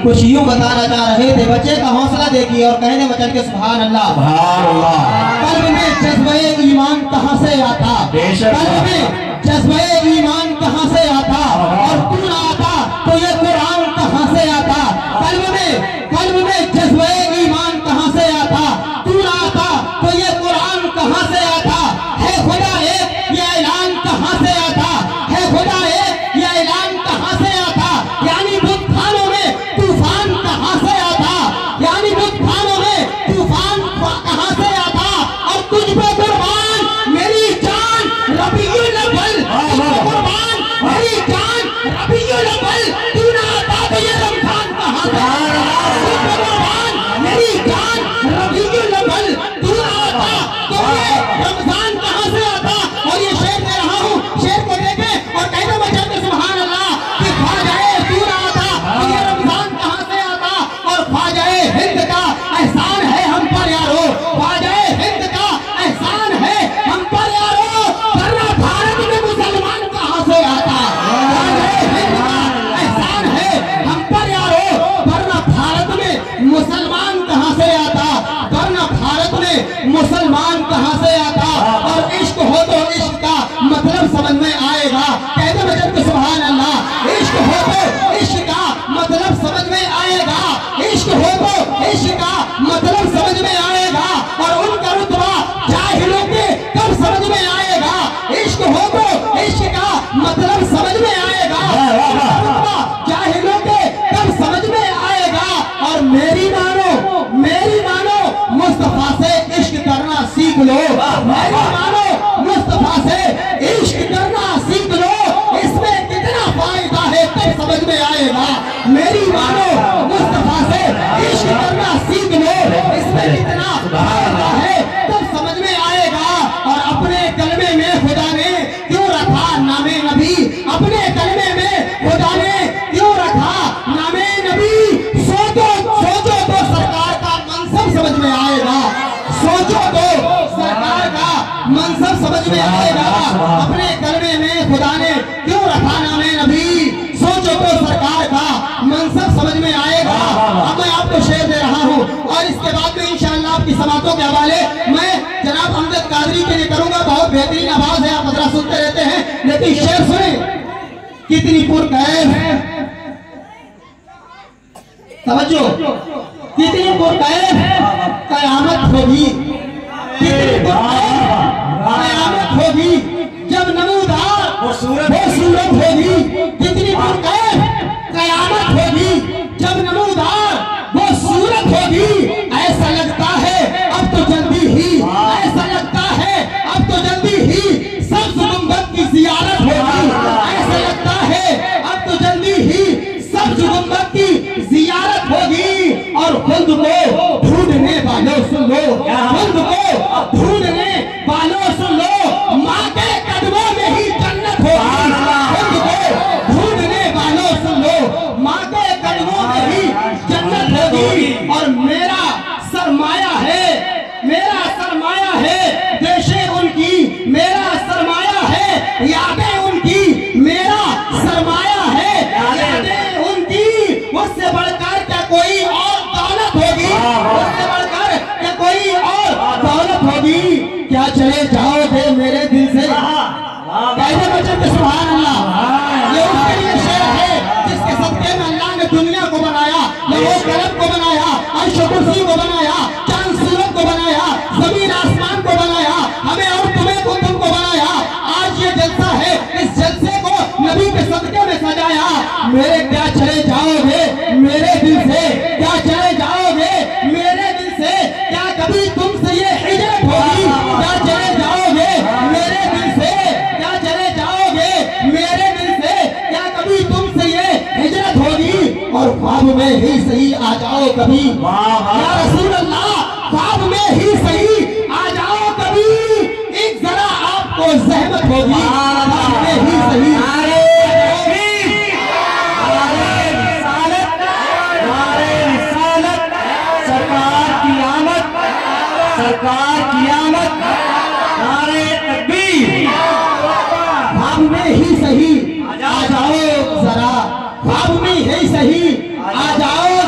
कुछ यूं बताना चाह रहे थे। बच्चे का हौसला देखिए और कहने वचन के सुभान अल्लाह। कल्ब में जज्बे ईमान कहाँ से आता, कल्ब में जज्बे ईमान कहाँ से आता, और तू ना आता तो ये कुरान कहाँ से आता। कल्ब में जज्बे ईमान कहाँ से आता, तू ना आता तो ये कुरान कहाँ से आता। है खुदा एक ये ऐलान कहाँ से आता, है खुदा एक ये ऐलान कहाँ से आता। यानी बुतखानों में तूफान कहाँ से आता, यानी बुतखानों में तूफान कहाँ से आता। और तुझ पे कुर्बान मेरी जान रबीउल अव्वल, तुझ पे कुर्बान मेरी जान रबीउल अव्वल, तू ना आता तो ये रमजान कहाँ से आता। तुझ पे कुर्बान मेरी जान रबीउल अव्वल, तू ना आता तो ये रमजान कहाँ से आता। और ये शेर दे रहा हूँ, शेर को देखे और कहते बच्चे के सुभान अल्लाह कि ख्वाजाए तू ना आता तो ये रमजान कहाँ से आता। और ख्वाजाए हिंद का एहसान है हम पर यारो, ख्वाजाए हिंद का एहसान है हम पर यारो, वरना भारत में मुसलमान कहाँ से आता। ख्वाजाए हिंद का एहसान है हम पर यारो, वरना भारत में मुसलमान कहाँ से आता, वरना भारत में मुसलमान कहाँ से आता। और इश्क हो तो इश्क का मतलब समझ में आएगा, कहते बच्चे को सुभान अल्लाह। इश्क हो तो इश्क का मतलब समझ में आएगा, इश्क हो तो इश्क का मतलब समझ में आएगा। और उनका रुतबा जाहिलों के कब समझ में आएगा, इश्क हो तो इश्क का मतलब समझ में आएगा, उनका रुतबा जाहिलों के कब समझ में आएगा। और मेरी मानो मुस्तफा से इश्क करना सीख लो, मेरी मानो मुस्तफा से इश्क करना सीख लो, इसमें कितना फायदा है तब समझ में आएगा। मेरी मानो मुस्तफा से इश्क करना सीख लो, इसमें कितना फायदा है तब समझ में आएगा। और अपने कलमे में खुदा ने क्यों रखा नामे नबी, अपने कलमे में खुदा ने क्यों रखा नामे नबी। सोचो तो सरकार का मनसब समझ में आएगा, सोचो तो सरकार का मनसब समझ में आएगा। अपने कलमे में खुदा ने क्यों रखा नामे नबी, सोचो तो सरकार का मनसब समझ में आएगा। अब मैं आपको शेर दे रहा हूँ और इसके बाद में इंशाअल्लाह आपकी समातों के हवाले मैं जनाब अमजद कादरी के लिए करूंगा। बहुत बेहतरीन आवाज है, आप हजरा सुनते रहते हैं, लेकिन शेर सुने। कितनी पुरकैफ समझो, कितनी पुरकैफ कयामत होगी, कितनी पुरकैफ कयामत होगी जब नमूदार वो सूरत होगी। कितनी पुरकैफ कयामत होगी जब नमूदार वो सूरत होगी। ऐसा लगता है अब तो जल्दी ही, ऐसा लगता है अब तो जल्दी ही सब्ज़ गुंबद की ज़ियारत होगी। ऐसा लगता है अब तो जल्दी ही सब्ज़ गुंबद की ज़ियारत होगी। और खुद को ढूंढने वालों सुन लो, खुद को ढूंढने वालों सुन लो, माँ के कदमों में ही जन्नत होगी। खुद को ढूंढने वालों सुन लो, माँ के कदमों में ही जन्नत होगी। और मेरा सरमाया है देशे उनकी, मेरा सरमाया है यादें उनकी, मेरा सरमाया है यादें उनकी। मुझसे बढ़कर क्या कोई और दौलत होगी, मुझसे बढ़कर क्या कोई और दौलत होगी। क्या चले जाओगे मेरे दिल से, कैसे बच्चे के सुभान अल्लाह। ये उसके लिए शेर है जिसके सदके में अल्लाह ने दुनिया को बनाया, लौह कलम को बनाया, अर्श कुर्सी को बनाया, चांद सूरज को बनाया, जमीन आसमान को बनाया, हमें और तुम्हें को तुमको बनाया। आज ये जलसा है, इस जलसे को नबी के सदके में सजाया। मेरे क्या चले जाओगे मेरे दिल से, क्या चले जाओगे मेरे दिल से, क्या कभी तुमसे ये हिजरत होगी। क्या चले जाओगे मेरे दिल से, क्या चले जाओगे मेरे दिल से, क्या कभी तुमसे ये हिजरत होगी। और ख्वाब में ही सही आ जाओ कभी, या रसूल अल्लाह ख्वाब में ही सही आ जाओ कभी, एक जरा आपको ज़हमत होगी, ख्वाब में ही सही सरकार की आमद, नारे तकबीर। ख्वाब में ही सही आ जाओ जरा, ख्वाब में ही सही आ जाओ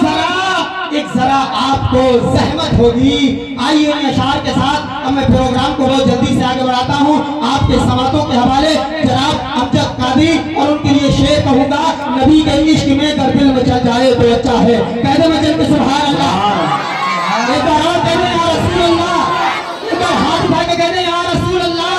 आपको जहमत होगी। आइए इन अशार के साथ अब मैं प्रोग्राम को बहुत जल्दी से आगे बढ़ाता हूँ। आपके समातों के हवाले जनाब अमजद कादी और उनके लिए शेर कहूंगा, नबी के इश्क में अगर दिल मचल जाए तो अच्छा है। कहते मचल के सुभान अल्लाह। एक बार और कहते या रसूल अल्लाह, एक बार हाथ उठा के कहते या रसूल अल्लाह।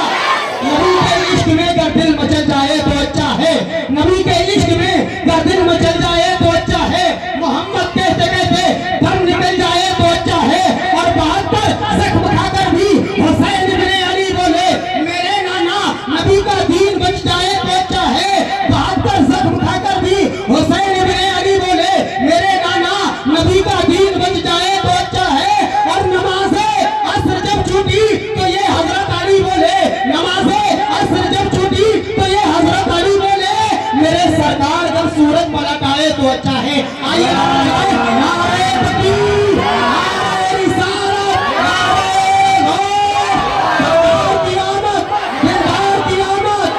नबी के इश्क में अगर दिल मचल जाए तो अच्छा है। नबी के इश्क में अगर दिल मचल जाए तो अच्छा है। मोहम्मद कहते कहते दम निकल जाए तो अच्छा है। और 72 जख्म खाकर भी हुसैन इब्ने अली बोले मेरे नाना, नबी का दीन बच जाए तो अच्छा है। 72 जख्म खाकर भी हुसैन इब्ने अली बोले मेरे नाना, नबी का दीन बच जाए तो अच्छा है। और नमाज़े असर जब छूटी तो ये हजरत अली बोले, नमाज़े असर जब छूटी तो ये हजरत अली बोले मेरे सरकार अगर सूरज पलट आए तो अच्छा है। आइए नारे तकबीर, नारे रिसालत, नारे गौर, की आमद, दिलदार की आमद,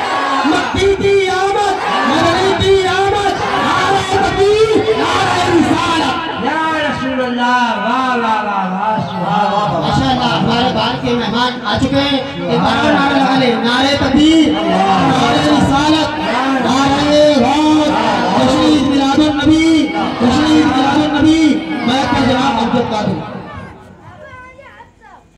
मक्की की आमद, मदनी की आमद, नारे तकबीर, नारे रिसालत। या रसूल अल्लाह, वाह वाह वाह वाह, सुभान अल्लाह। माशाअल्लाह, हमारे बाहर के मेहमान आ चुके हैं। एक बार और नारा लगा ले, नारे तकबीर, नारे रिसालत,